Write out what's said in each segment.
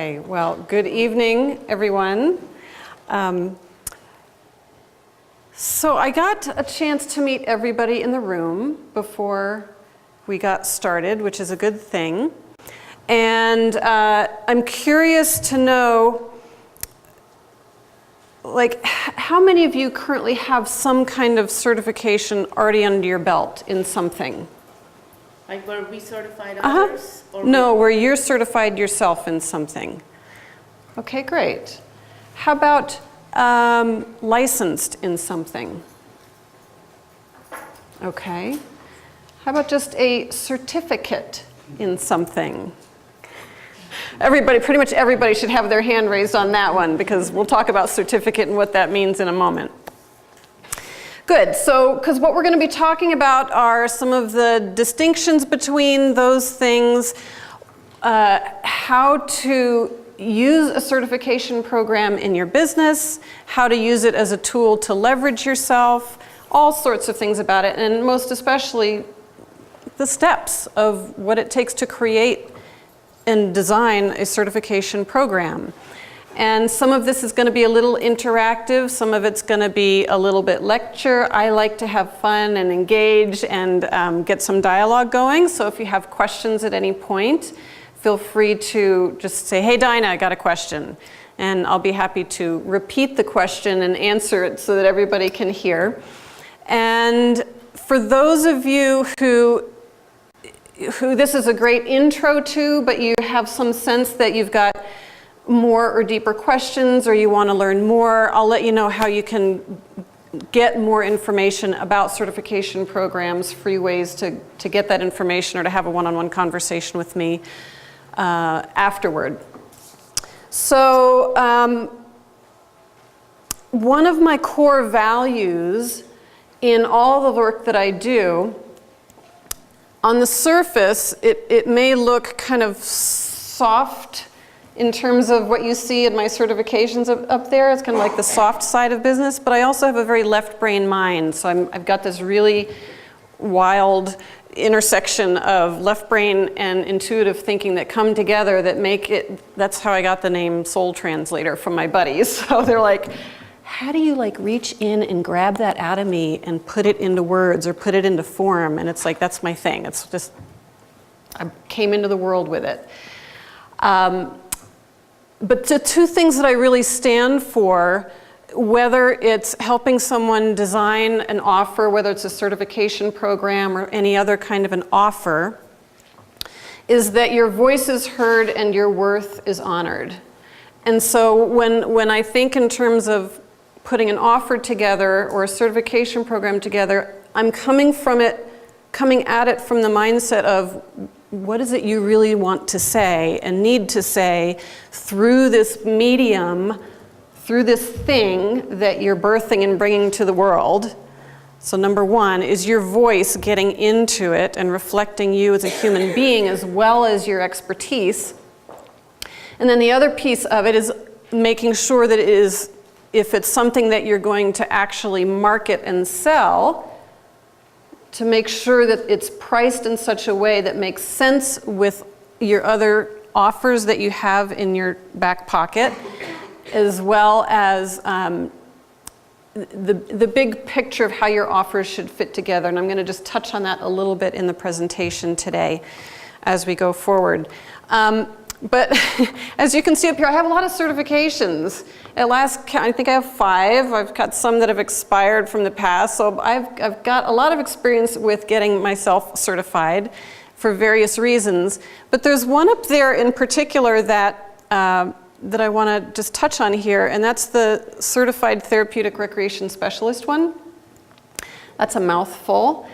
Okay, well, good evening, everyone. So I got a chance to meet everybody in the room before we got started, which is a good thing. And I'm curious to know, like, how many of you currently have some kind of certification already under your belt in something? Like where we certified others? Or No, where you're certified yourself in something. Okay, great. How about licensed in something? Okay. How about just a certificate in something? Everybody, pretty much everybody should have their hand raised on that one, because we'll talk about certificate and what that means in a moment. Good, so, because what we're going to be talking about are some of the distinctions between those things, how to use a certification program in your business, how to use it as a tool to leverage yourself, all sorts of things about it, and most especially the steps of what it takes to create and design a certification program. And some of this is going to be a little interactive, some of it's going to be a little bit lecture. I like to have fun and engage and get some dialogue going, so if you have questions at any point, feel free to just say, hey Dinah, I got a question. And I'll be happy to repeat the question and answer it so that everybody can hear. And for those of you who this is a great intro to, but you have some sense that you've got more or deeper questions or you want to learn more, I'll let you know how you can get more information about certification programs, free ways to get that information or to have a one-on-one conversation with me afterward. So one of my core values in all the work that I do, on the surface, it may look kind of soft in terms of what you see in my certifications up there. It's kind of like the soft side of business, but I also have a very left brain mind. So I've got this really wild intersection of left brain and intuitive thinking that come together that make it, that's how I got the name Soul Translator from my buddies. So they're like, how do you like reach in and grab that out of me and put it into words or put it into form? And it's like, that's my thing. It's just, I came into the world with it. But the two things that I really stand for, whether it's helping someone design an offer, whether it's a certification program or any other kind of an offer, is that your voice is heard and your worth is honored. And so when I think in terms of putting an offer together or a certification program together, I'm coming at it from the mindset of what is it you really want to say and need to say through this medium, through this thing that you're birthing and bringing to the world. So number one, is your voice getting into it and reflecting you as a human being as well as your expertise. And then the other piece of it is making sure that it is, if it's something that you're going to actually market and sell, to make sure that it's priced in such a way that makes sense with your other offers that you have in your back pocket, as well as the big picture of how your offers should fit together. And I'm going to just touch on that a little bit in the presentation today as we go forward. But as you can see up here, I have a lot of certifications. At last count, I think I have 5. I've got some that have expired from the past. So I've got a lot of experience with getting myself certified for various reasons. But there's one up there in particular that I want to just touch on here, and that's the Certified Therapeutic Recreation Specialist one. That's a mouthful.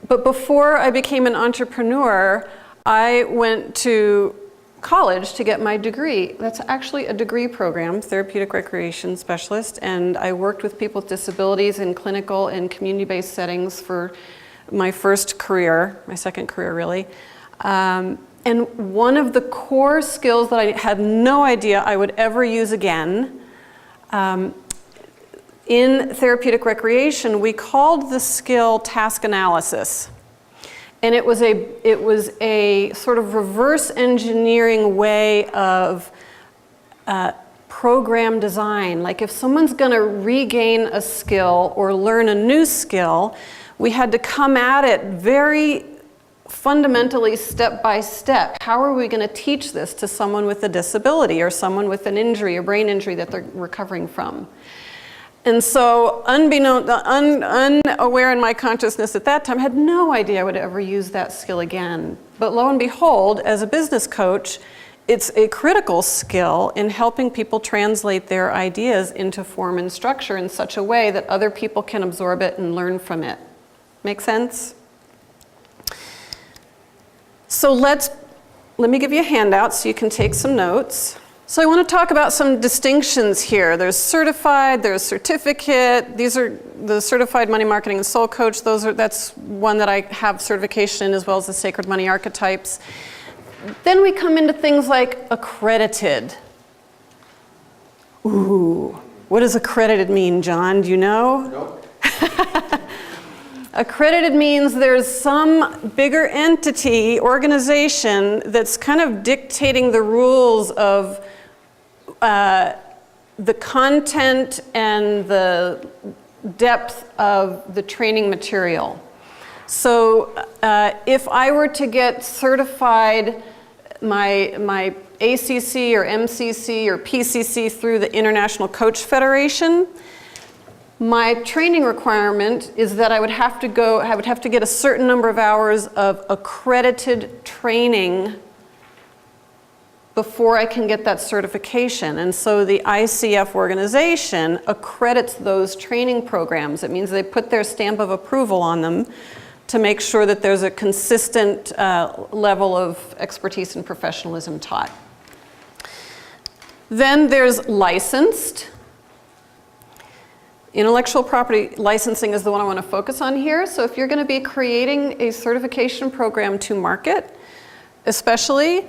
But before I became an entrepreneur, I went to college to get my degree. That's actually a degree program, Therapeutic Recreation Specialist, and I worked with people with disabilities in clinical and community-based settings for my first career, my second career really. And one of the core skills that I had no idea I would ever use again, in therapeutic recreation, we called the skill task analysis. And it was a sort of reverse engineering way of program design. Like if someone's going to regain a skill or learn a new skill, we had to come at it very fundamentally step by step. How are we going to teach this to someone with a disability or someone with an injury, a brain injury that they're recovering from? And so unaware in my consciousness at that time, I had no idea I would ever use that skill again. But lo and behold, as a business coach, it's a critical skill in helping people translate their ideas into form and structure in such a way that other people can absorb it and learn from it. Make sense? So let me give you a handout so you can take some notes. So I want to talk about some distinctions here. There's certified, there's certificate. These are the certified money marketing and soul coach. That's one that I have certification in, as well as the sacred money archetypes. Then we come into things like accredited. Ooh, what does accredited mean, John? Do you know? Nope. Accredited means there's some bigger entity, organization, that's kind of dictating the rules of the content and the depth of the training material. So if I were to get certified, my ACC or MCC or PCC through the International Coach Federation, my training requirement is that I would have to get a certain number of hours of accredited training before I can get that certification. And so the ICF organization accredits those training programs. It means they put their stamp of approval on them to make sure that there's a consistent level of expertise and professionalism taught. Then there's licensed. Intellectual property licensing is the one I want to focus on here. So if you're going to be creating a certification program to market, especially,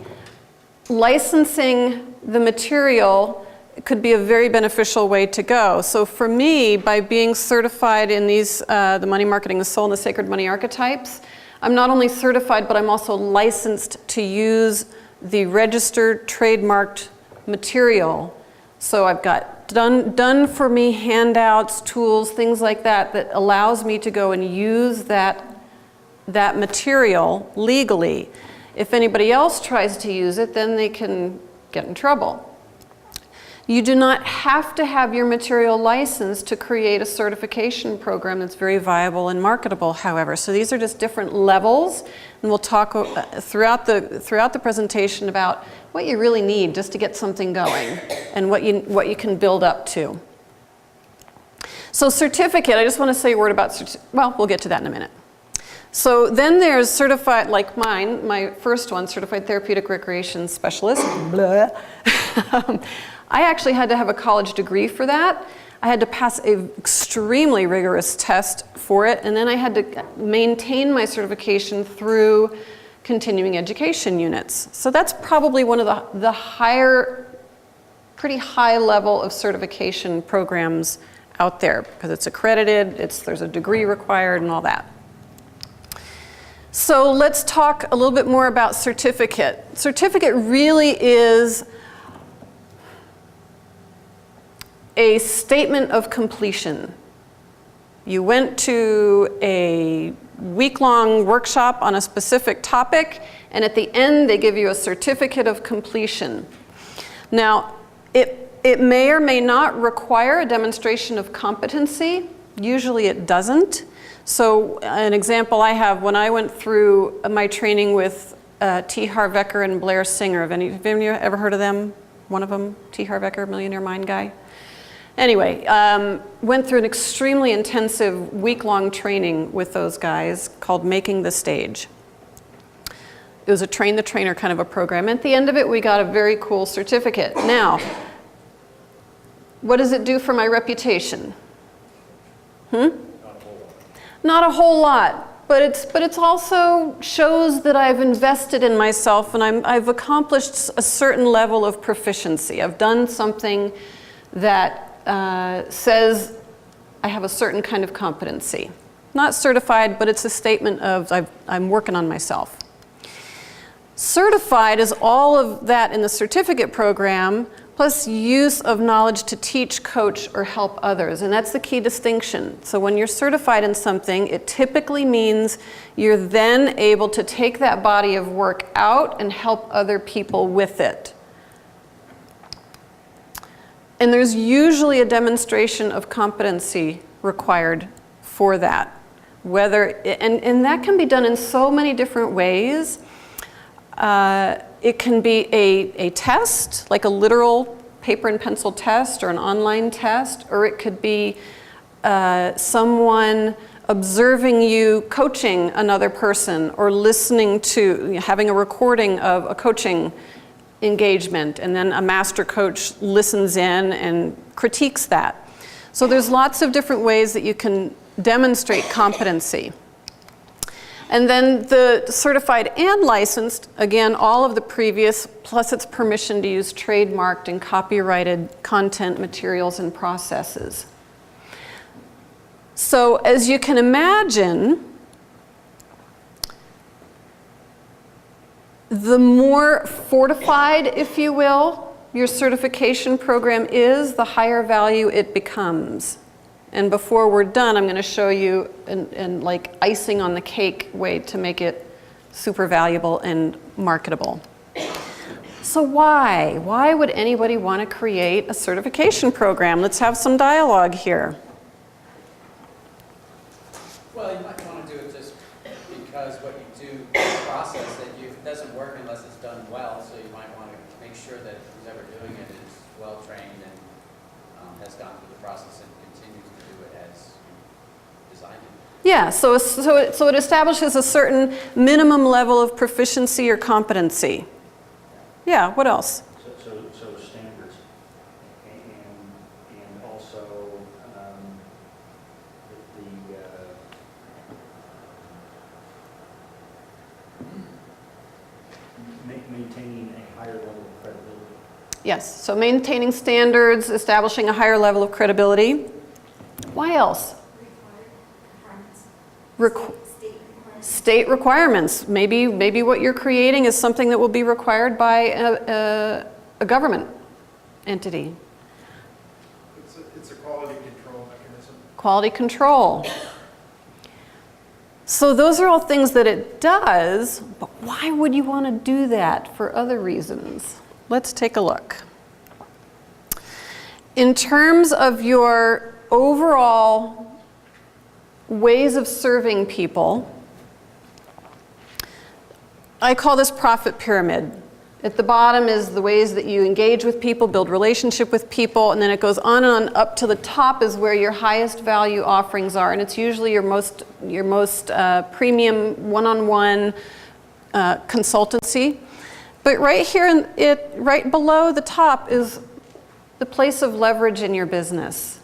licensing the material could be a very beneficial way to go. So for me, by being certified in these, the money marketing, the soul, and the sacred money archetypes, I'm not only certified, but I'm also licensed to use the registered trademarked material. So I've got done for me handouts, tools, things like that, that allows me to go and use that material legally. If anybody else tries to use it, then they can get in trouble. You do not have to have your material licensed to create a certification program that's very viable and marketable, however. So these are just different levels, and we'll talk throughout the presentation about what you really need just to get something going and what you can build up to. So certificate, I just want to say a word about, well, we'll get to that in a minute. So then there's certified, like mine, my first one, certified therapeutic recreation specialist. Blah. I actually had to have a college degree for that. I had to pass an extremely rigorous test for it, and then I had to maintain my certification through continuing education units. So that's probably one of the higher, pretty high level of certification programs out there, because it's accredited, there's a degree required and all that. So let's talk a little bit more about certificate. Certificate really is a statement of completion. You went to a week-long workshop on a specific topic, and at the end they give you a certificate of completion. Now, it may or may not require a demonstration of competency. Usually it doesn't. So an example I have, when I went through my training with T. Harv Eker and Blair Singer, have any of you ever heard of them? One of them, T. Harv Eker, Millionaire Mind Guy. Anyway, went through an extremely intensive week-long training with those guys called Making the Stage. It was a train the trainer kind of a program. At the end of it, we got a very cool certificate. Now, what does it do for my reputation? Not a whole lot, but it's also shows that I've invested in myself and I've accomplished a certain level of proficiency. I've done something that says I have a certain kind of competency. Not certified, but it's a statement of I'm working on myself. Certified is all of that in the certificate program plus use of knowledge to teach, coach, or help others. And that's the key distinction. So when you're certified in something, it typically means you're then able to take that body of work out and help other people with it. And there's usually a demonstration of competency required for that. And that can be done in so many different ways. It can be a test, like a literal paper and pencil test or an online test, or it could be someone observing you coaching another person, or listening to, having a recording of a coaching engagement, and then a master coach listens in and critiques that. So there's lots of different ways that you can demonstrate competency. And then the certified and licensed, again, all of the previous, plus its permission to use trademarked and copyrighted content, materials, and processes. So as you can imagine, the more fortified, if you will, your certification program is, the higher value it becomes. And before we're done, I'm going to show you an like icing on the cake way to make it super valuable and marketable. So why? Why would anybody want to create a certification program? Let's have some dialogue here. Well, you might want to do it just because what you do, the process that it doesn't work unless it's done well, so you might want to make sure that who's ever doing it is well trained and has gone through the process and continues to do it as you designed it. Yeah, so it establishes a certain minimum level of proficiency or competency. Yeah, what else? So standards, and also maintaining a higher level of credibility. Yes, so maintaining standards, establishing a higher level of credibility. Why else? State requirements. Maybe what you're creating is something that will be required by a government entity. It's a quality control mechanism. Quality control. So those are all things that it does, but why would you want to do that for other reasons? Let's take a look. In terms of your overall ways of serving people, I call this profit pyramid. At the bottom is the ways that you engage with people, build relationship with people, and then it goes on and on. Up to the top is where your highest value offerings are, and it's usually your most premium one-on-one consultancy. But right here, right below the top is the place of leverage in your business.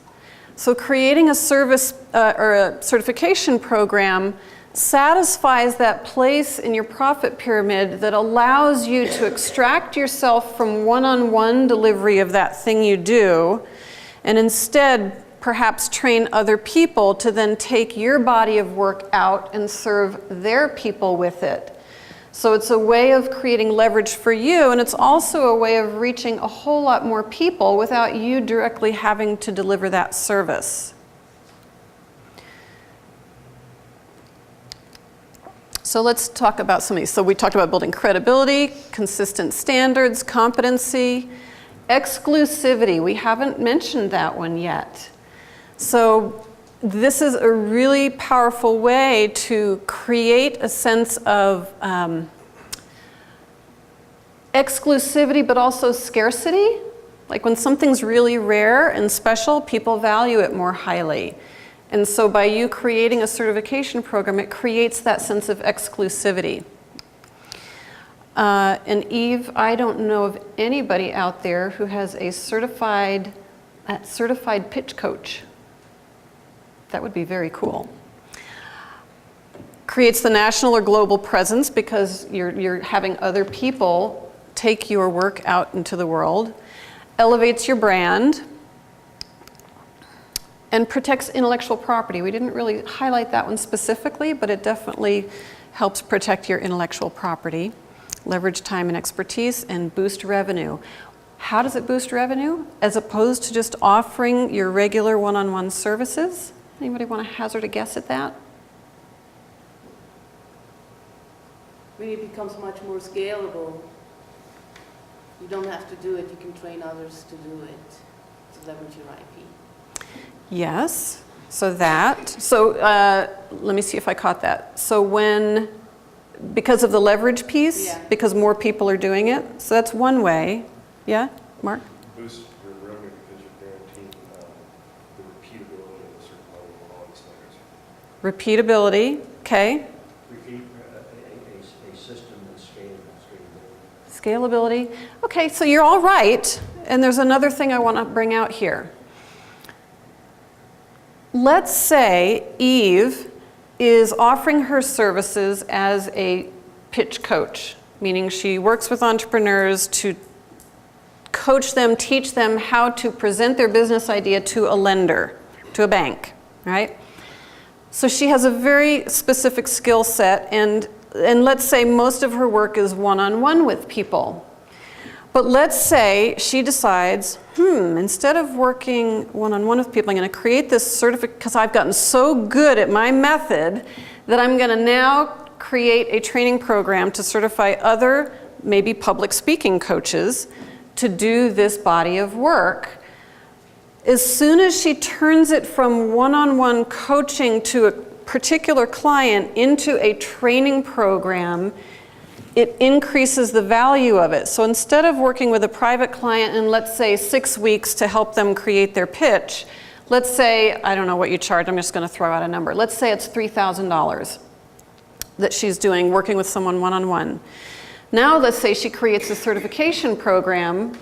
So creating a service or a certification program satisfies that place in your profit pyramid that allows you to extract yourself from one-on-one delivery of that thing you do, and instead perhaps train other people to then take your body of work out and serve their people with it. So it's a way of creating leverage for you, and it's also a way of reaching a whole lot more people without you directly having to deliver that service. So let's talk about some of these. So we talked about building credibility, consistent standards, competency, exclusivity. We haven't mentioned that one yet. So this is a really powerful way to create a sense of exclusivity, but also scarcity. Like when something's really rare and special, people value it more highly. And so by you creating a certification program, it creates that sense of exclusivity. And Eve, I don't know of anybody out there who has a certified pitch coach. That would be very cool. Creates the national or global presence because you're having other people take your work out into the world. Elevates your brand. And protects intellectual property. We didn't really highlight that one specifically, but it definitely helps protect your intellectual property, leverage time and expertise, and boost revenue. How does it boost revenue as opposed to just offering your regular one-on-one services? Anybody want to hazard a guess at that? When it becomes much more scalable, you don't have to do it, you can train others to do it, to leverage your IP. Yes, so let me see if I caught that. So because of the leverage piece, Yeah. because more people are doing it, so that's one way. Yeah, Mark? Boost your revenue because you're guaranteeing the repeatability at a certain level of all these things. Repeatability, okay. Repeat a system that's scalable. Scalability. Okay, so you're all right. And there's another thing I want to bring out here. Let's say Eve is offering her services as a pitch coach, meaning she works with entrepreneurs to coach them, teach them how to present their business idea to a lender, to a bank, right? So she has a very specific skill set, and let's say most of her work is one-on-one with people. But let's say she decides, instead of working one-on-one with people, I'm going to create this certificate because I've gotten so good at my method that I'm going to now create a training program to certify other, maybe public speaking coaches to do this body of work. As soon as she turns it from one-on-one coaching to a particular client into a training program, it increases the value of it. So instead of working with a private client in, let's say, 6 weeks to help them create their pitch, let's say, I don't know what you charge, I'm just going to throw out a number. Let's say it's $3,000 that she's doing, working with someone one-on-one. Now let's say she creates a certification program,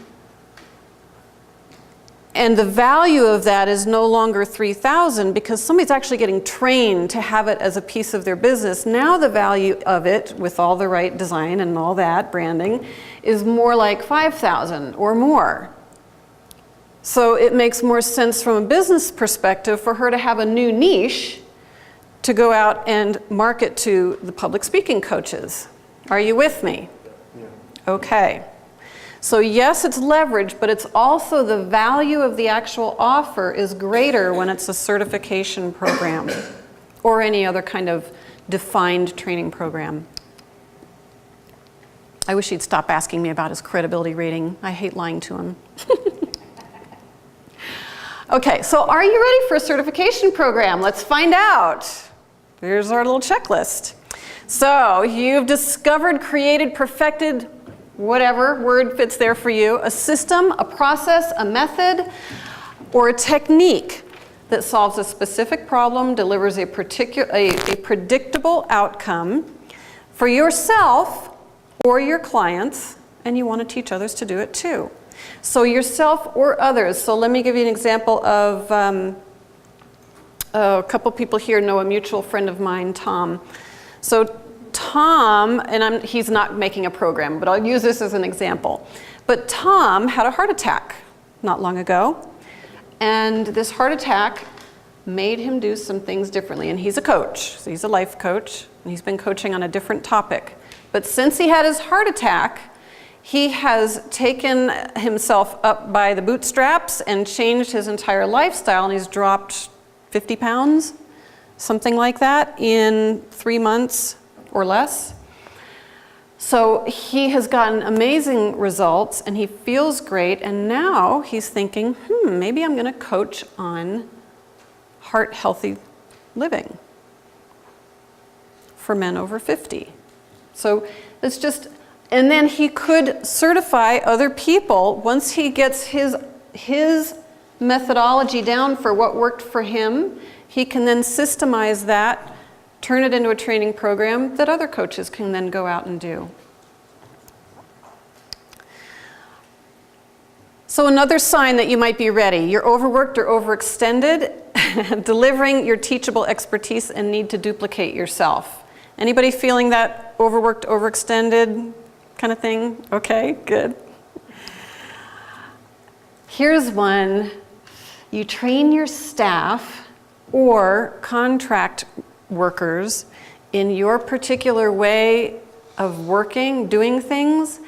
and the value of that is no longer $3,000 because somebody's actually getting trained to have it as a piece of their business. Now the value of it, with all the right design and all that branding, is more like $5,000 or more. So it makes more sense from a business perspective for her to have a new niche to go out and market to the public speaking coaches. Are you with me? Yeah. Okay. So yes, it's leverage, but it's also the value of the actual offer is greater when it's a certification program or any other kind of defined training program. I wish he'd stop asking me about his credibility rating. I hate lying to him. Okay, so are you ready for a certification program? Let's find out. Here's our little checklist. So you've discovered, created, perfected, whatever word fits there for you, a system, a process, a method, or a technique that solves a specific problem, delivers a predictable outcome for yourself or your clients, and you want to teach others to do it too. So yourself or others. So let me give you an example of a couple people here know a mutual friend of mine, Tom. So Tom, and he's not making a program, but I'll use this as an example. But Tom had a heart attack not long ago, and this heart attack made him do some things differently. And he's a coach, so he's a life coach, and he's been coaching on a different topic. But since he had his heart attack, he has taken himself up by the bootstraps and changed his entire lifestyle, and he's dropped 50 pounds, something like that, in 3 months or less. So he has gotten amazing results and he feels great, and now he's thinking, maybe I'm going to coach on heart healthy living for men over 50. So it's just, and then he could certify other people once he gets his methodology down for what worked for him. He can then systemize that, turn it into a training program that other coaches can then go out and do. So another sign that you might be ready, you're overworked or overextended, delivering your teachable expertise and need to duplicate yourself. Anybody feeling that overworked, overextended kind of thing? Okay, good. Here's one. You train your staff or contract workers in your particular way of working, doing things,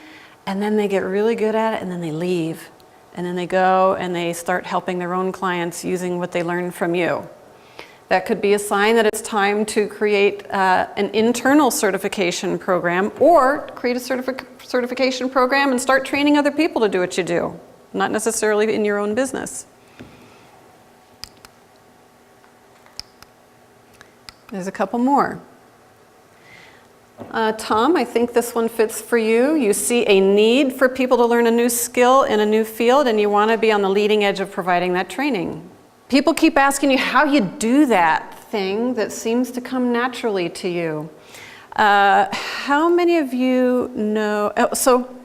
and then they get really good at it, and then they leave. And then they go and they start helping their own clients using what they learned from you. That could be a sign that it's time to create an internal certification program, or create a certification program and start training other people to do what you do, not necessarily in your own business. There's a couple more. Tom, I think this one fits for you. You see a need for people to learn a new skill in a new field, and you want to be on the leading edge of providing that training. People keep asking you how you do that thing that seems to come naturally to you. How many of you know? So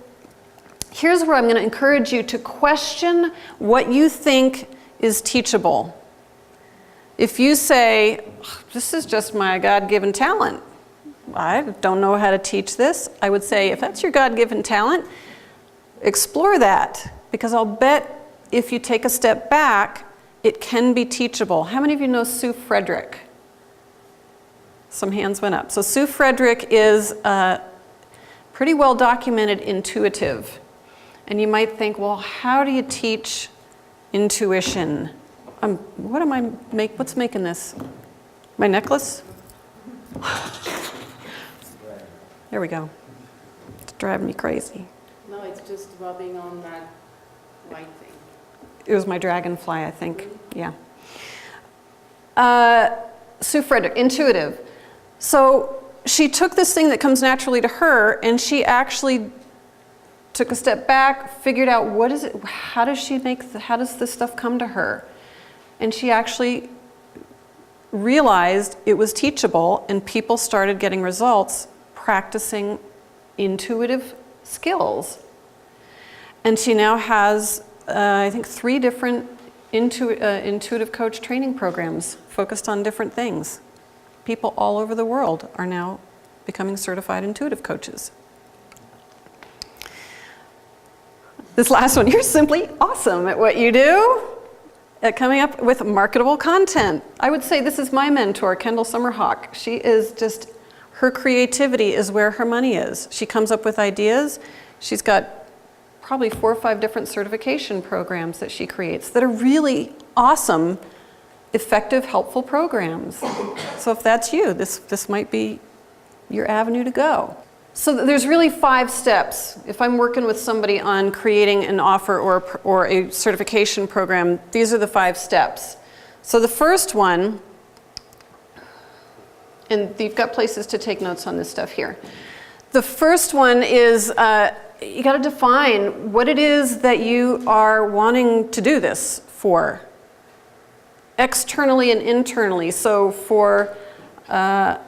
here's where I'm going to encourage you to question what you think is teachable. If you say, this is just my God-given talent, I don't know how to teach this, I would say, if that's your God-given talent, explore that. Because I'll bet if you take a step back, it can be teachable. How many of you know Sue Frederick? Some hands went up. So Sue Frederick is pretty well documented intuitive. And you might think, well, how do you teach intuition? What's making this? My necklace? There we go. It's driving me crazy. No, it's just rubbing on that white thing. It was my dragonfly, I think. Yeah. Sue Frederick, intuitive. So she took this thing that comes naturally to her, and she actually took a step back, figured out what is it, how does this stuff come to her? And she actually realized it was teachable, and people started getting results practicing intuitive skills. And she now has, I think, 3 different intuitive coach training programs focused on different things. People all over the world are now becoming certified intuitive coaches. This last one, you're simply awesome at what you do. At coming up with marketable content. I would say this is my mentor, Kendall Summerhawk. She is just, her creativity is where her money is. She comes up with ideas. She's got probably 4 or 5 different certification programs that she creates that are really awesome, effective, helpful programs. So if that's you, this might be your avenue to go. So there's really 5 steps. If I'm working with somebody on creating an offer or a certification program, these are the 5 steps. So the first one, and you've got places to take notes on this stuff here. The first one is you got to define what it is that you are wanting to do this for, externally and internally. So for Daryl,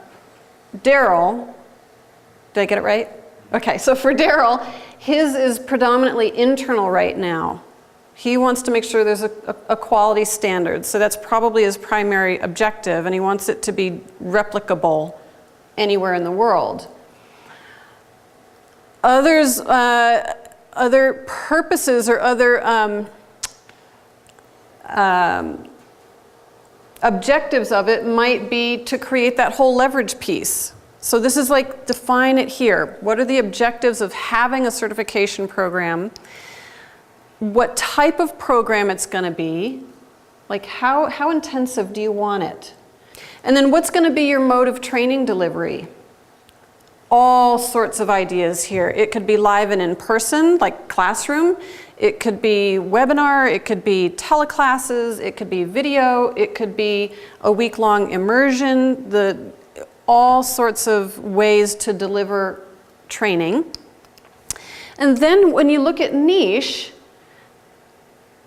did I get it right? Okay, so for Daryl, his is predominantly internal right now. He wants to make sure there's a quality standard, so that's probably his primary objective, and he wants it to be replicable anywhere in the world. Others, other purposes or other objectives of it might be to create that whole leverage piece. So this is like, define it here. What are the objectives of having a certification program? What type of program it's going to be? Like how intensive do you want it? And then what's going to be your mode of training delivery? All sorts of ideas here. It could be live and in person, like classroom. It could be webinar. It could be teleclasses. It could be video. It could be a week-long immersion. All sorts of ways to deliver training. And then when you look at niche,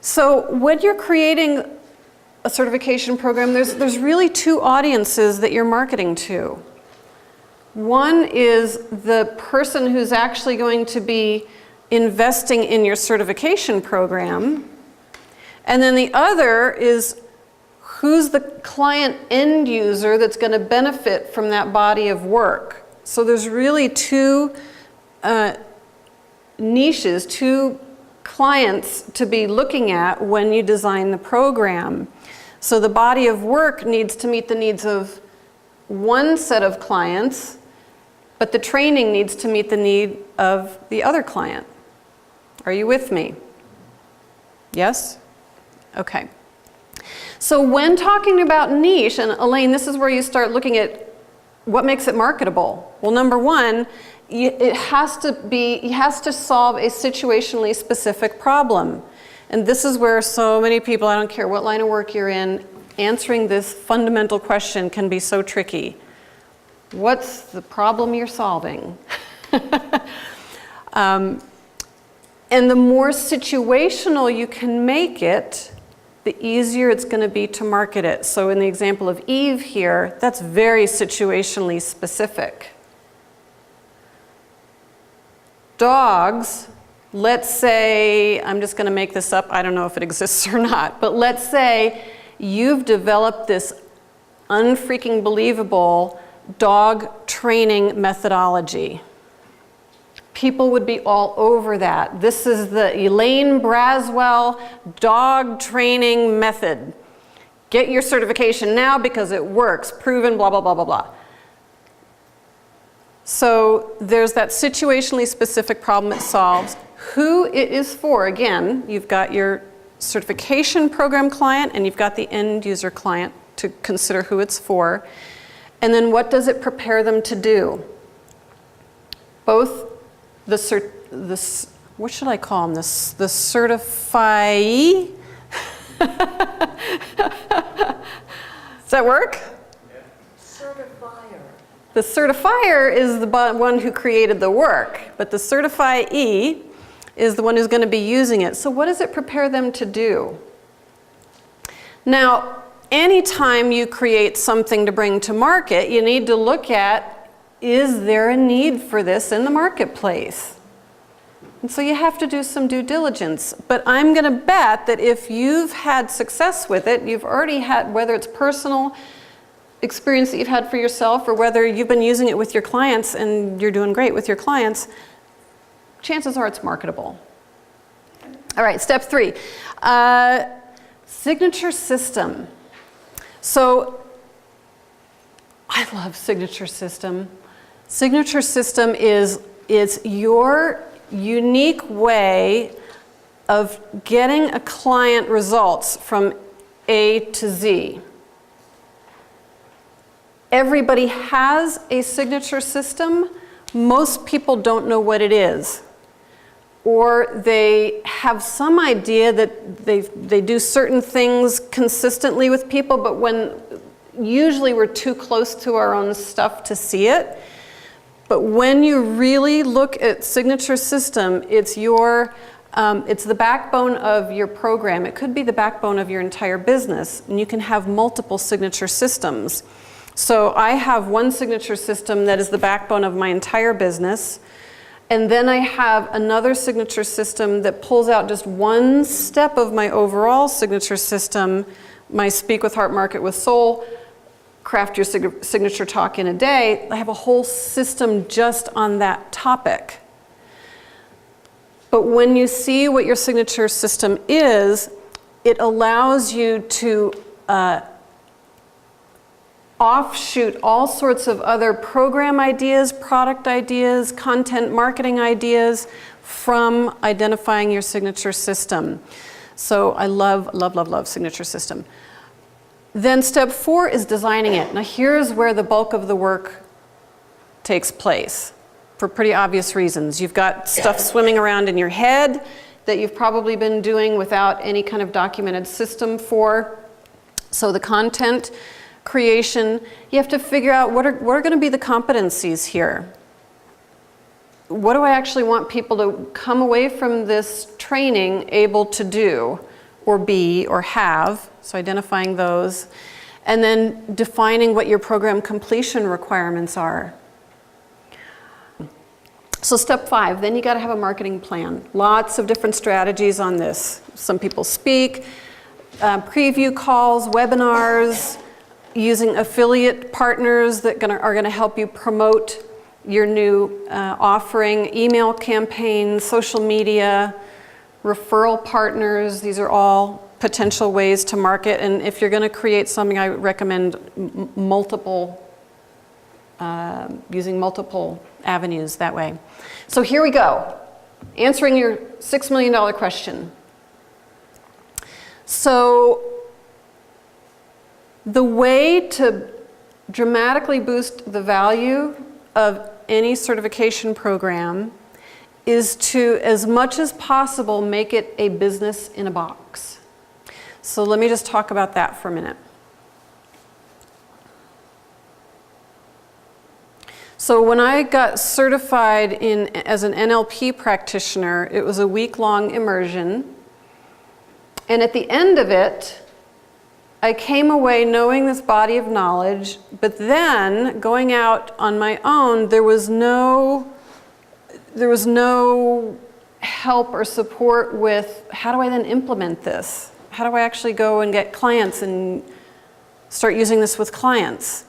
so when you're creating a certification program, there's really 2 audiences that you're marketing to. One is the person who's actually going to be investing in your certification program, and then the other is who's the client end user that's going to benefit from that body of work. So there's really 2 niches, 2 clients to be looking at when you design the program. So the body of work needs to meet the needs of one set of clients, but the training needs to meet the need of the other client. Are you with me? Yes? Okay. So when talking about niche, and Elaine, this is where you start looking at what makes it marketable. Well, number one, it has to solve a situationally specific problem. And this is where so many people, I don't care what line of work you're in, answering this fundamental question can be so tricky. What's the problem you're solving? And the more situational you can make it, the easier it's going to be to market it. So in the example of Eve here, that's very situationally specific. Dogs, let's say, I'm just going to make this up, I don't know if it exists or not, but let's say you've developed this unfreaking believable dog training methodology. People would be all over that. This is the Elaine Braswell dog training method. Get your certification now because it works, proven, blah, blah, blah, blah, blah. So there's that situationally specific problem it solves. Who it is for, again, you've got your certification program client and you've got the end user client to consider who it's for. And then what does it prepare them to do? Both what should I call them? The certifyee? Does that work? Certifier. The certifier is the one who created the work, but the certifyee is the one who's going to be using it. So what does it prepare them to do? Now, anytime you create something to bring to market, you need to look at, is there a need for this in the marketplace? And so you have to do some due diligence. But I'm going to bet that if you've had success with it, you've already had, whether it's personal experience that you've had for yourself or whether you've been using it with your clients and you're doing great with your clients, chances are it's marketable. All right, step 3. Signature system. So I love signature system. Signature system is your unique way of getting a client results from A to Z. Everybody has a signature system. Most people don't know what it is. Or they have some idea that they do certain things consistently with people, but usually we're too close to our own stuff to see it. But when you really look at signature system, it's the backbone of your program. It could be the backbone of your entire business, and you can have multiple signature systems. So I have one signature system that is the backbone of my entire business, and then I have another signature system that pulls out just one step of my overall signature system, my Speak with Heart, Market with Soul, craft your signature talk in a day. I have a whole system just on that topic. But when you see what your signature system is, it allows you to offshoot all sorts of other program ideas, product ideas, content marketing ideas from identifying your signature system. So I love, love, love, love signature system. Then step 4 is designing it. Now here's where the bulk of the work takes place for pretty obvious reasons. You've got stuff swimming around in your head that you've probably been doing without any kind of documented system for. So the content creation, you have to figure out what are going to be the competencies here. What do I actually want people to come away from this training able to do or be or have? So identifying those, and then defining what your program completion requirements are. So step 5, then you got to have a marketing plan. Lots of different strategies on this. Some people speak, preview calls, webinars, using affiliate partners that are going to help you promote your new offering, email campaigns, social media, referral partners. These are all potential ways to market. And if you're going to create something, I recommend using multiple avenues that way. So here we go, answering your $6 million question. So the way to dramatically boost the value of any certification program is to, as much as possible, make it a business in a box. So let me just talk about that for a minute. So when I got certified as an NLP practitioner, it was a week-long immersion. And at the end of it, I came away knowing this body of knowledge, but then going out on my own, there was no help or support with how do I then implement this? How do I actually go and get clients and start using this with clients?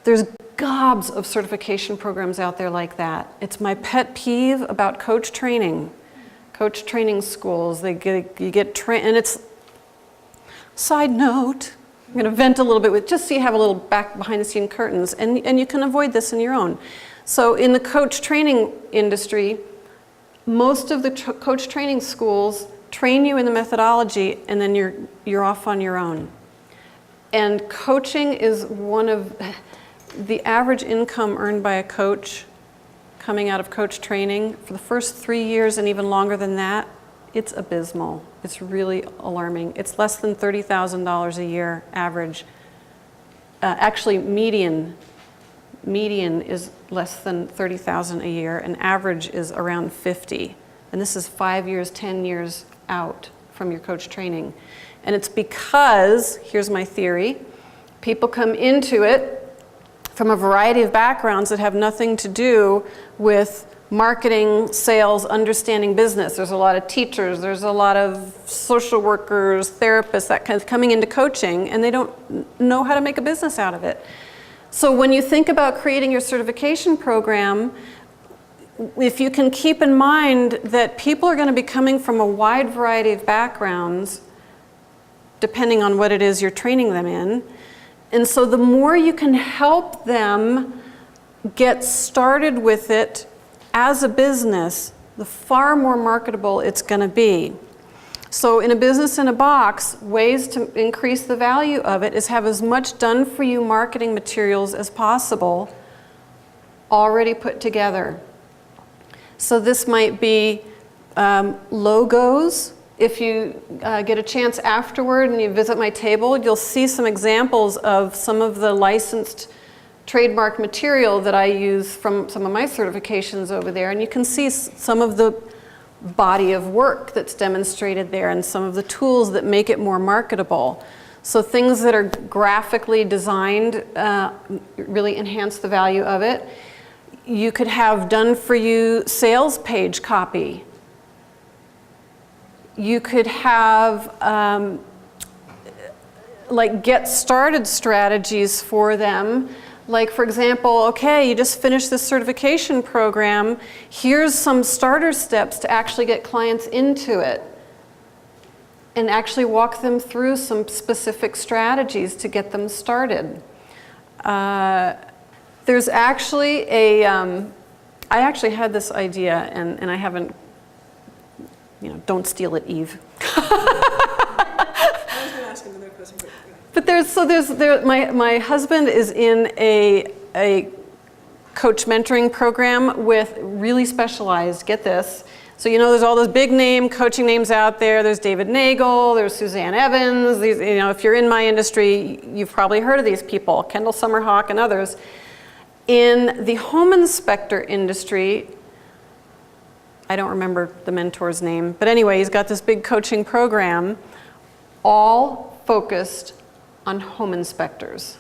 There's gobs of certification programs out there like that. It's my pet peeve about coach training schools. You get trained, and it's, side note, I'm going to vent a little bit with, just so you have a little behind the scene curtains, and you can avoid this in your own. So in the coach training industry, most of the coach training schools train you in the methodology, and then you're off on your own. And coaching is one of the average income earned by a coach coming out of coach training for the first 3 years and even longer than that, it's abysmal. It's really alarming. It's less than $30,000 a year average. Actually, median is less than $30,000 a year, and average is around 50. And this is 5 years, 10 years out from your coach training. And it's because, here's my theory, people come into it from a variety of backgrounds that have nothing to do with marketing, sales, understanding business. There's a lot of teachers, there's a lot of social workers, therapists, that kind of coming into coaching, and they don't know how to make a business out of it. So when you think about creating your certification program, if you can keep in mind that people are going to be coming from a wide variety of backgrounds, depending on what it is you're training them in, and so the more you can help them get started with it as a business, the far more marketable it's going to be. So in a business in a box, ways to increase the value of it is have as much done for you marketing materials as possible already put together. So this might be logos. If you get a chance afterward and you visit my table, you'll see some examples of some of the licensed trademark material that I use from some of my certifications over there. And you can see some of the body of work that's demonstrated there and some of the tools that make it more marketable. So things that are graphically designed really enhance the value of it. You could have done for you sales page copy. You could have like get started strategies for them. Like, for example, okay, you just finished this certification program. Here's some starter steps to actually get clients into it. And actually walk them through some specific strategies to get them started. There's actually a, I actually had this idea, and I haven't, don't steal it, Eve. I was going to ask another question, but my husband is in a coach mentoring program with really specialized, get this. So there's all those big name coaching names out there. There's David Nagel, there's Suzanne Evans. These, if you're in my industry, you've probably heard of these people, Kendall Summerhawk and others. In the home inspector industry, I don't remember the mentor's name, but anyway, he's got this big coaching program, all focused on home inspectors.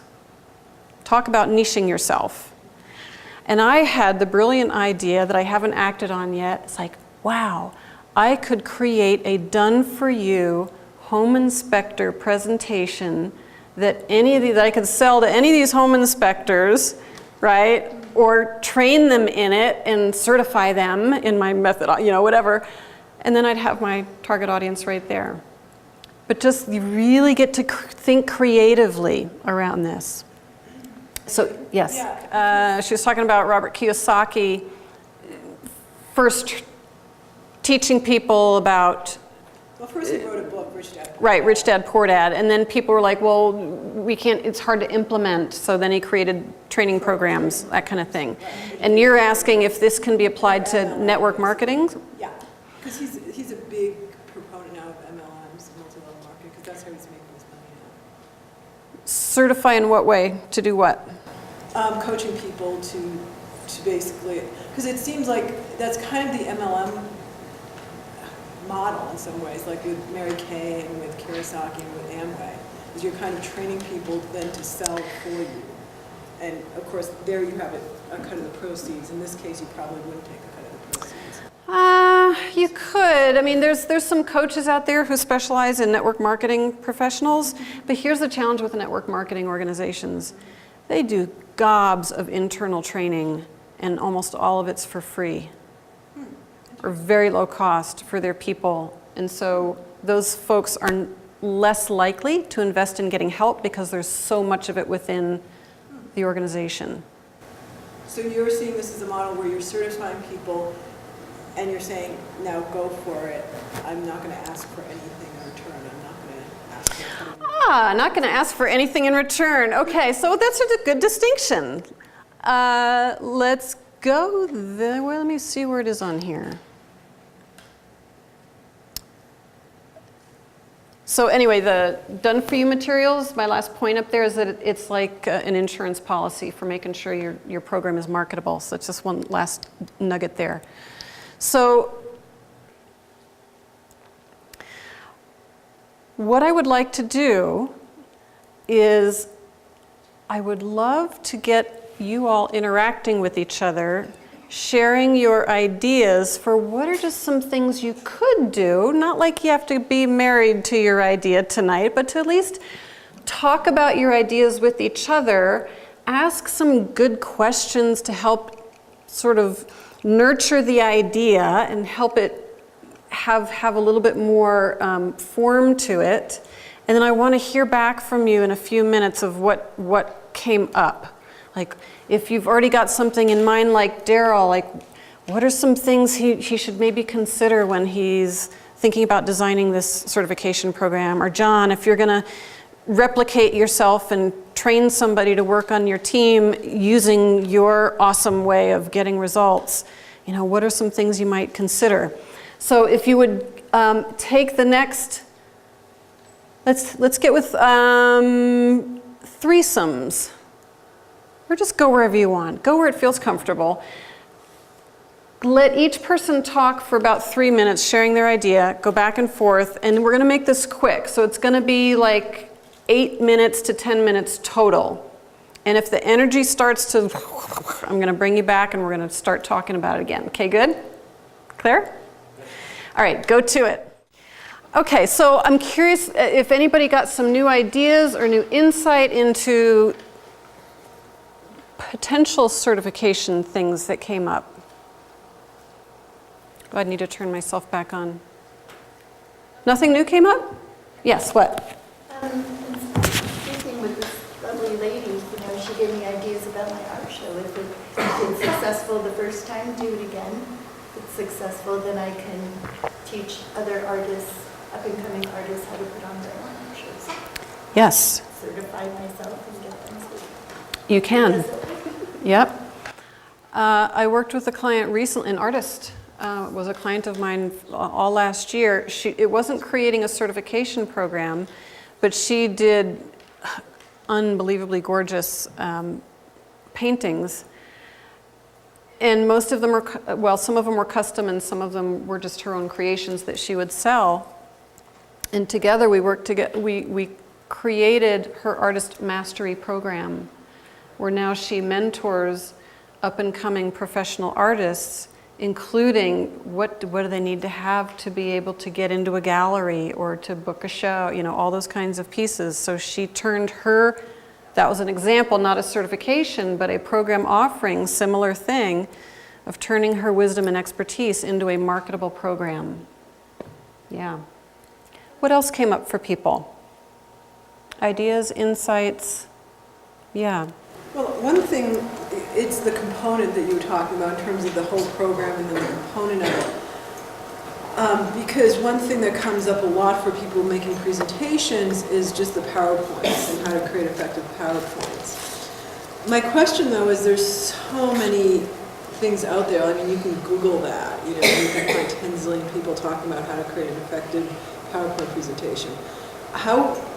Talk about niching yourself. And I had the brilliant idea that I haven't acted on yet. It's like, wow, I could create a done-for-you home inspector presentation that I could sell to any of these home inspectors, right? Or train them in it and certify them in my method, whatever. And then I'd have my target audience right there. But just you really get to think creatively around this. So, yes, Yeah. she was talking about Robert Kiyosaki first teaching people about, Well, first he wrote a book, Rich Dad. right, Rich Dad, Poor Dad, and then people were like, well, we can't, it's hard to implement, so then he created training programs, that kind of thing. And you're asking if this can be applied to network marketing? Yeah, because he's a big proponent now of MLMs, multi-level marketing, because that's how he's making his money Certify in what way? To do what? now. Coaching people to basically, because it seems like that's kind of the MLM model in some ways, like with Mary Kay and with Kiyosaki and with Amway, is you're kind of training people then to sell for you. And of course, there you have a cut of the proceeds. In this case, you probably wouldn't take a cut of the proceeds. You could. I mean, there's some coaches out there who specialize in network marketing professionals, but here's the challenge with network marketing organizations. They do gobs of internal training, and almost all of it's for free or very low cost for their people. And so those folks are less likely to invest in getting help because there's so much of it within the organization. So you're seeing this as a model where you're certifying people and you're saying, now go for it. I'm not going to ask for anything in return. I'm not going to ask for anything. Not going to ask for anything in return. Okay, so that's a good distinction. Let's go there. Well, let me see where it is on here. So anyway, the done-for-you materials, my last point up there is that it's like an insurance policy for making sure your program is marketable. So it's just one last nugget there. So what I would like to do is I would love to get you all interacting with each other, sharing your ideas for what are just some things you could do, not like you have to be married to your idea tonight, but to at least talk about your ideas with each other, ask some good questions to help sort of nurture the idea and help it have a little bit more form to it. And then I want to hear back from you in a few minutes of what came up. Like, if you've already got something in mind, like Daryl, like, what are some things he should maybe consider when he's thinking about designing this certification program? Or John, if you're going to replicate yourself and train somebody to work on your team using your awesome way of getting results, you know, what are some things you might consider? So if you would take the next, let's get with threesomes. Or just go wherever you want. Go where it feels comfortable. Let each person talk for about 3 minutes, sharing their idea, go back and forth, and we're going to make this quick. So it's going to be like 8 minutes to 10 minutes total. And if the energy starts to, I'm going to bring you back and we're going to start talking about it again. Okay, good? Clear? All right, go to it. Okay, so I'm curious if anybody got some new ideas or new insight into potential certification things that came up. Oh, I need to turn myself back on. Nothing new came up? Yes, what? Speaking with this lovely lady, you know, she gave me ideas about my art show. If it's successful the first time, do it again. If it's successful, then I can teach other artists, up-and-coming artists, how to put on their own art shows. Yes, Certify myself and get them certified. you can. Yes. Yep. I worked with a client recently, an artist, was a client of mine all last year. It wasn't creating a certification program, but she did unbelievably gorgeous paintings. And most of them were, well, some of them were custom and some of them were just her own creations that she would sell. And together we worked together, we created her artist mastery program, where now she mentors up-and-coming professional artists, including what do they need to have to be able to get into a gallery or to book a show, you know, all those kinds of pieces. So she turned her, that was an example, not a certification, but a program offering, similar thing, of turning her wisdom and expertise into a marketable program. Yeah. What else came up for people? Ideas, insights? Yeah. Well, one thing, it's the component that you were talking about in terms of the whole program and then the component of it. Because one thing that comes up a lot for people making presentations is just the PowerPoints and how to create effective PowerPoints. My question though is there's so many things out there. I mean, you can Google that, you can find 10 zillion people talking about how to create an effective PowerPoint presentation.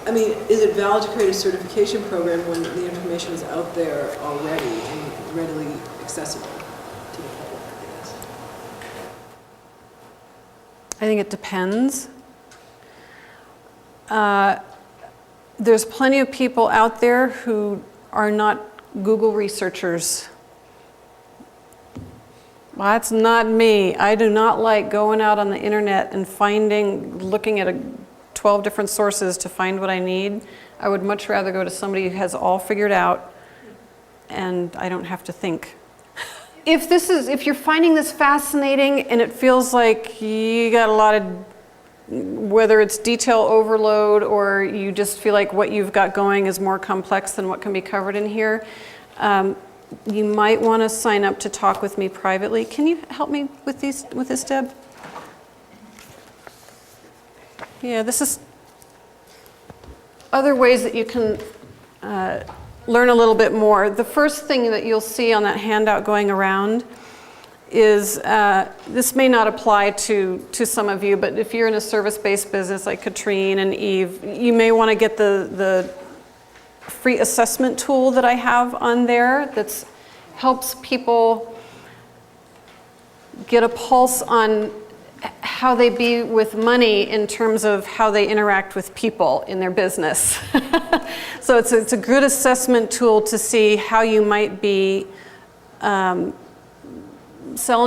Is it valid to create a certification program when the information is out there already and readily accessible to the public, I guess? I think it depends. There's plenty of people out there who are not Google researchers. Well, that's not me. I do not like going out on the internet and looking at 12 different sources to find what I need. I would much rather go to somebody who has all figured out and I don't have to think. If you're finding this fascinating and it feels like you got a lot of, whether it's detail overload or you just feel like what you've got going is more complex than what can be covered in here, you might want to sign up to talk with me privately. Can you help me with this, Deb? Yeah, this is other ways that you can learn a little bit more. The first thing that you'll see on that handout going around is, this may not apply to some of you, but if you're in a service-based business like Katrine and Eve, you may want to get the free assessment tool that I have on there that helps people get a pulse on how they be with money in terms of how they interact with people in their business. So it's a good assessment tool to see how you might be selling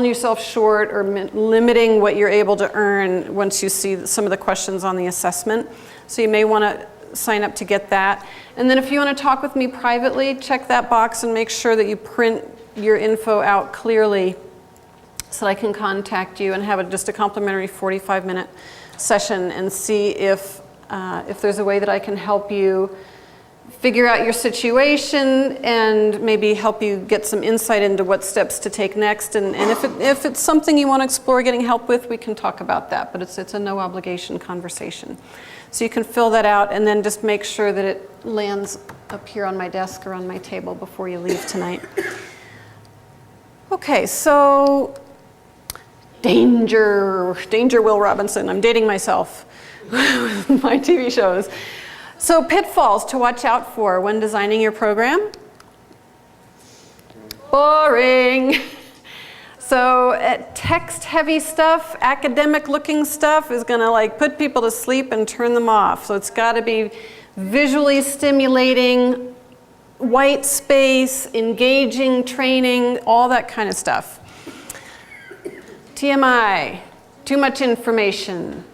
yourself short or limiting what you're able to earn once you see some of the questions on the assessment. So you may want to sign up to get that. And then if you want to talk with me privately, check that box and make sure that you print your info out clearly so that I can contact you and have just a complimentary 45-minute session and see if there's a way that I can help you figure out your situation and maybe help you get some insight into what steps to take next. And if it's something you want to explore getting help with, we can talk about that, but it's a no obligation conversation. So you can fill that out and then just make sure that it lands up here on my desk or on my table before you leave tonight. Okay, so Danger Will Robinson. I'm dating myself with my TV shows. So pitfalls to watch out for when designing your program. Boring. So text-heavy stuff, academic-looking stuff is going to put people to sleep and turn them off. So it's got to be visually stimulating, white space, engaging, training, all that kind of stuff. TMI, too much information.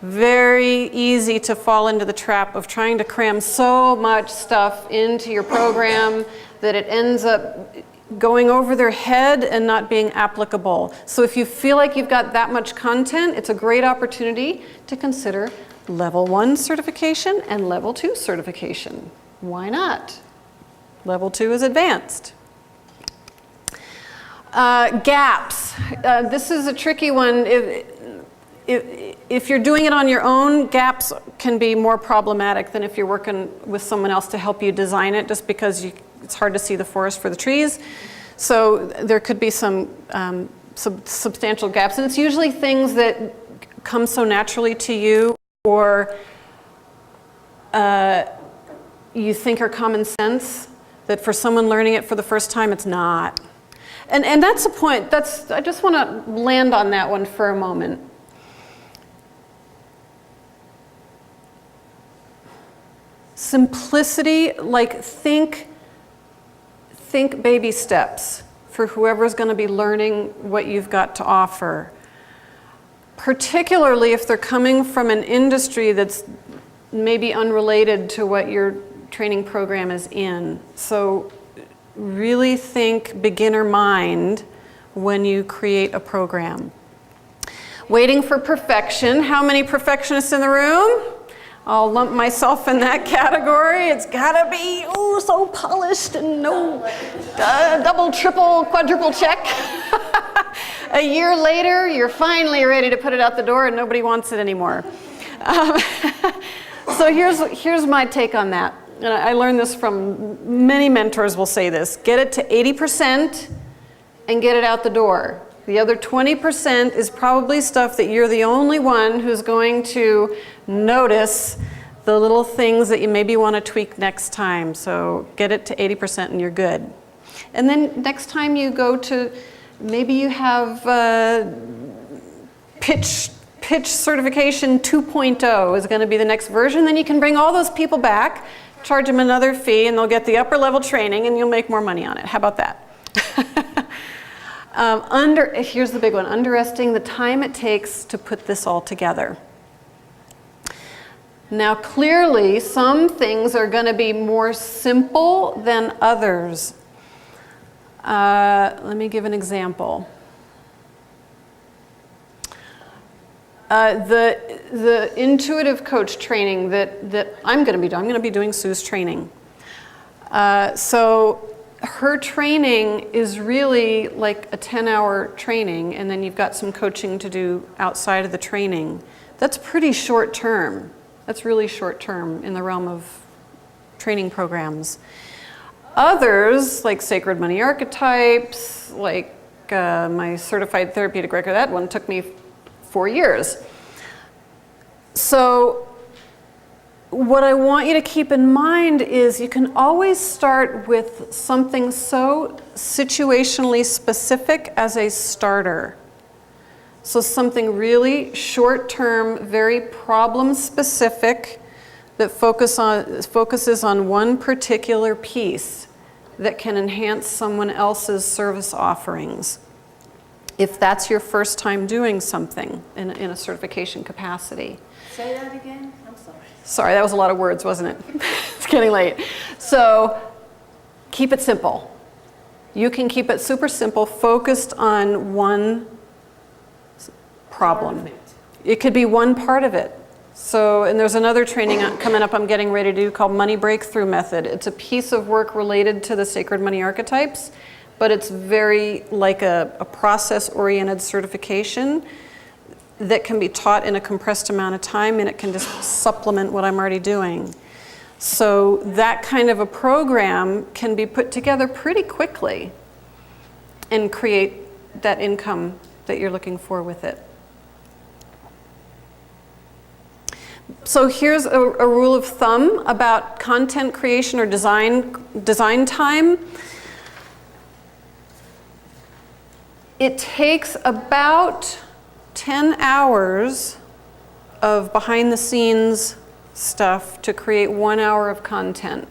Very easy to fall into the trap of trying to cram so much stuff into your program that it ends up going over their head and not being applicable. So if you feel like you've got that much content, it's a great opportunity to consider level 1 certification and level 2 certification. Why not? Level 2 is advanced. Gaps. This is a tricky one. If you're doing it on your own, gaps can be more problematic than if you're working with someone else to help you design it, just because it's hard to see the forest for the trees. So there could be some substantial gaps. And it's usually things that come so naturally to you or you think are common sense that for someone learning it for the first time, it's not. And that's a point. I just want to land on that one for a moment. Simplicity, think baby steps for whoever's going to be learning what you've got to offer. Particularly if they're coming from an industry that's maybe unrelated to what your training program is in. So really think beginner mind when you create a program. Waiting for perfection. How many perfectionists in the room? I'll lump myself in that category. It's gotta be, oh, so polished and no double, triple, quadruple check. A year later, you're finally ready to put it out the door and nobody wants it anymore. So here's my take on that. And I learned this from many mentors will say this. Get it to 80% and get it out the door. The other 20% is probably stuff that you're the only one who's going to notice the little things that you maybe want to tweak next time. So get it to 80% and you're good. And then next time you go to, maybe you have pitch certification 2.0 is going to be the next version. Then you can bring all those people back, charge them another fee, and they'll get the upper level training and you'll make more money on it. How about that? Here's the big one, underestimating the time it takes to put this all together. Now clearly, some things are going to be more simple than others. Let me give an example. The intuitive coach training that I'm going to be doing, I'm going to be doing Sue's training. So her training is really like a 10-hour training, and then you've got some coaching to do outside of the training. That's pretty short term. That's really short term in the realm of training programs. Others, like Sacred Money Archetypes, like my Certified Therapeutic Record, that one took me 4 years. So what I want you to keep in mind is you can always start with something so situationally specific as a starter. So something really short-term, very problem-specific that focuses on one particular piece that can enhance someone else's service offerings. If that's your first time doing something in a certification capacity. Say that again? I'm sorry. Sorry, that was a lot of words, wasn't it? It's getting late. So keep it simple. You can keep it super simple, focused on one problem. Perfect. It could be one part of it. So, and there's another training coming up I'm getting ready to do called Money Breakthrough Method. It's a piece of work related to the Sacred Money Archetypes, but it's very like a process-oriented certification that can be taught in a compressed amount of time, and it can just supplement what I'm already doing. So that kind of a program can be put together pretty quickly and create that income that you're looking for with it. So here's a rule of thumb about content creation or design time. It takes about 10 hours of behind the scenes stuff to create 1 hour of content.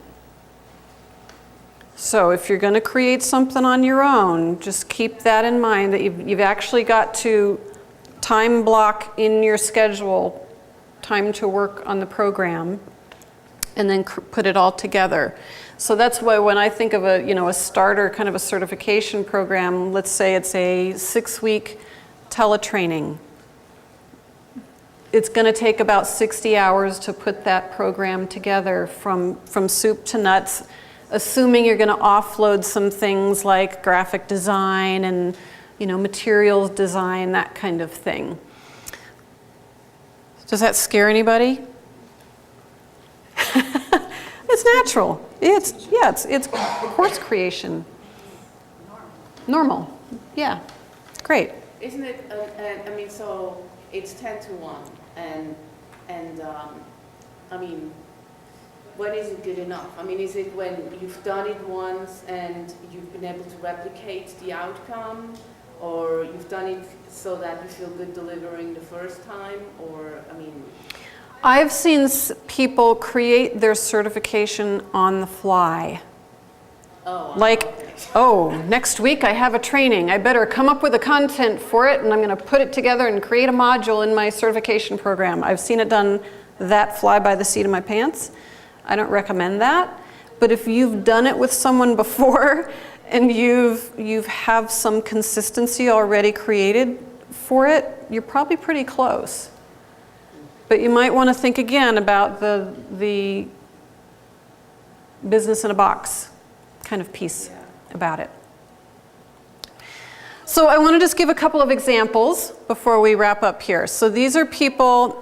So if you're going to create something on your own, just keep that in mind, that you've actually got to time block in your schedule time to work on the program and then put it all together. So that's why when I think of a starter kind of a certification program, let's say it's a 6-week teletraining. It's going to take about 60 hours to put that program together from soup to nuts, assuming you're going to offload some things like graphic design and materials design, that kind of thing. Does that scare anybody? It's natural. It's course creation. Normal. Yeah. Great. Isn't it, so it's 10 to 1, and when is it good enough? Is it when you've done it once and you've been able to replicate the outcome, or you've done it so that you feel good delivering the first time, or, I've seen people create their certification on the fly. Next week I have a training. I better come up with the content for it, and I'm going to put it together and create a module in my certification program. I've seen it done that fly by the seat of my pants. I don't recommend that. But if you've done it with someone before and you have some consistency already created for it, you're probably pretty close. But you might want to think again about the business in a box kind of piece about it. So I want to just give a couple of examples before we wrap up here. So these are people,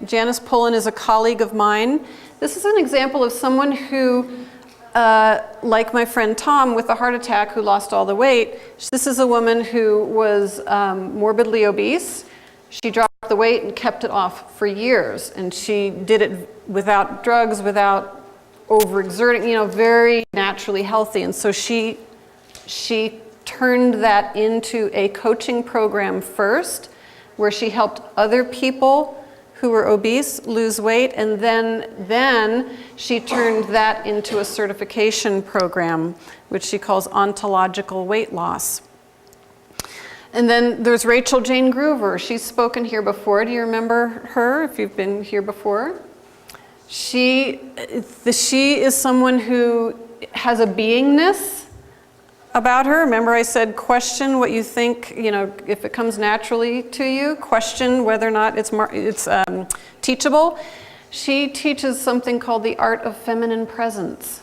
Janice Pullen is a colleague of mine. This is an example of someone who, like my friend Tom with a heart attack who lost all the weight. This is a woman who was morbidly obese. She dropped the weight and kept it off for years. And she did it without drugs, without overexerting, you know, very naturally healthy. And so she turned that into a coaching program first, where she helped other people who were obese lose weight, and then she turned that into a certification program, which she calls ontological weight loss. And then there's Rachel Jane Groover. She's spoken here before. Do you remember her, if you've been here before? She is someone who has a beingness about her. Remember I said question what you think, you know, if it comes naturally to you, question whether or not it's teachable. She teaches something called the art of feminine presence.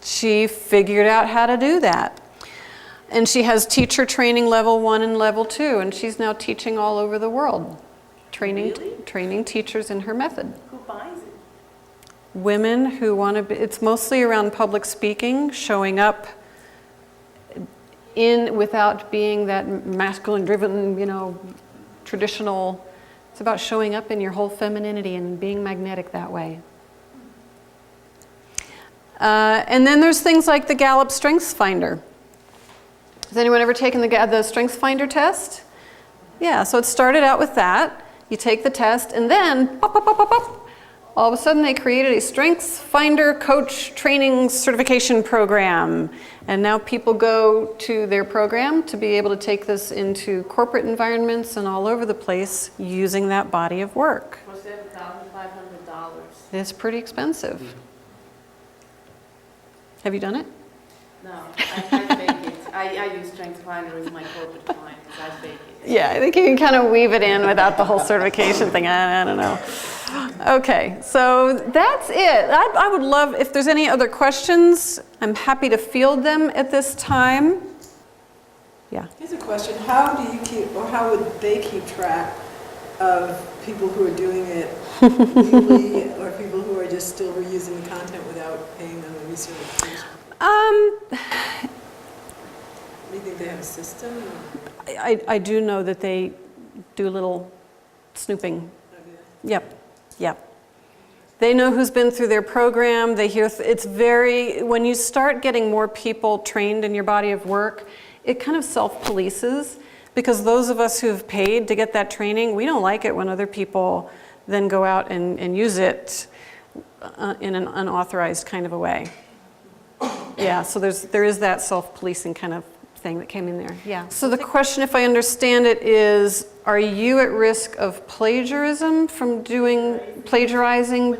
She figured out how to do that. And she has teacher training level 1 and level 2, and she's now teaching all over the world, training teachers in her method. Who buys it? Women who want to be, it's mostly around public speaking, showing up in without being that masculine driven, you know, traditional. It's about showing up in your whole femininity and being magnetic that way. And then there's things like the Gallup Strengths Finder. Has anyone ever taken the Strengths Finder test? Yeah, so it started out with that. You take the test, and then pop, pop, pop, pop, pop. All of a sudden they created a Strengths Finder Coach Training Certification Program. And now people go to their program to be able to take this into corporate environments and all over the place using that body of work. For $7,500. It's pretty expensive. Have you done it? No, I fake it. I use Strength Finder with my corporate clients. I fake it. Yeah, I think you can kind of weave it in without the whole certification thing. I don't know. Okay, so that's it. I would love, if there's any other questions, I'm happy to field them at this time. Yeah. Here's a question. How do you keep, or how would they keep track of people who are doing it legally or people who are just still reusing the content without paying them a recertification? Do you think they have a system? I do know that they do a little snooping. Yep. They know who's been through their program. They hear, when you start getting more people trained in your body of work, it kind of self-polices, because those of us who have paid to get that training, we don't like it when other people then go out and use it in an unauthorized kind of a way. Yeah, so there is that self-policing kind of thing that came in there. Yeah. So the question, if I understand it, is, are you at risk of plagiarism from plagiarizing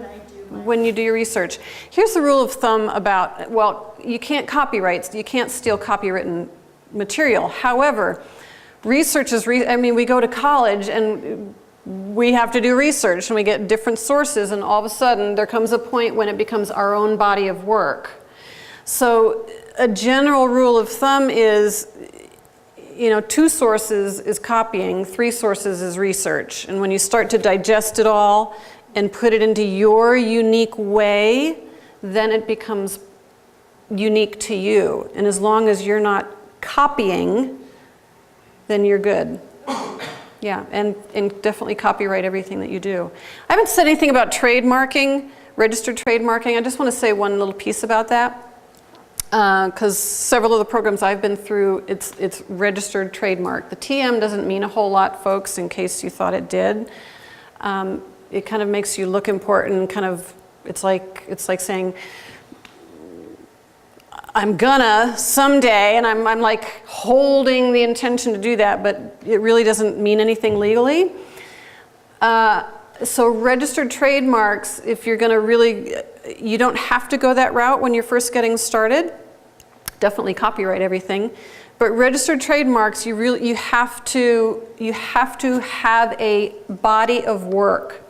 when you do your research? Here's the rule of thumb about, well, you can't copyright, you can't steal copywritten material. However, research is, we go to college and we have to do research and we get different sources, and all of a sudden there comes a point when it becomes our own body of work. So a general rule of thumb is, 2 sources is copying, 3 sources is research. And when you start to digest it all and put it into your unique way, then it becomes unique to you. And as long as you're not copying, then you're good. Yeah, and definitely copyright everything that you do. I haven't said anything about trademarking, registered trademarking. I just want to say one little piece about that. Because several of the programs I've been through, it's registered trademark. The TM doesn't mean a whole lot, folks, in case you thought it did. It kind of makes you look important. It's like saying, I'm gonna someday, and I'm like holding the intention to do that, but it really doesn't mean anything legally. So registered trademarks, if you're gonna you don't have to go that route when you're first getting started. Definitely copyright everything. But registered trademarks, you have to have a body of work,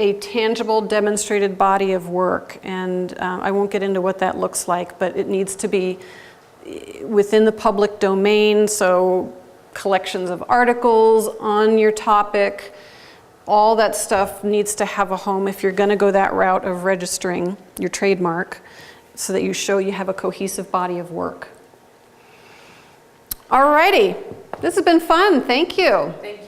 a tangible, demonstrated body of work. And I won't get into what that looks like, but it needs to be within the public domain, so collections of articles on your topic, all that stuff needs to have a home if you're going to go that route of registering your trademark, so that you show you have a cohesive body of work. Alrighty, this has been fun. Thank you. Thank you.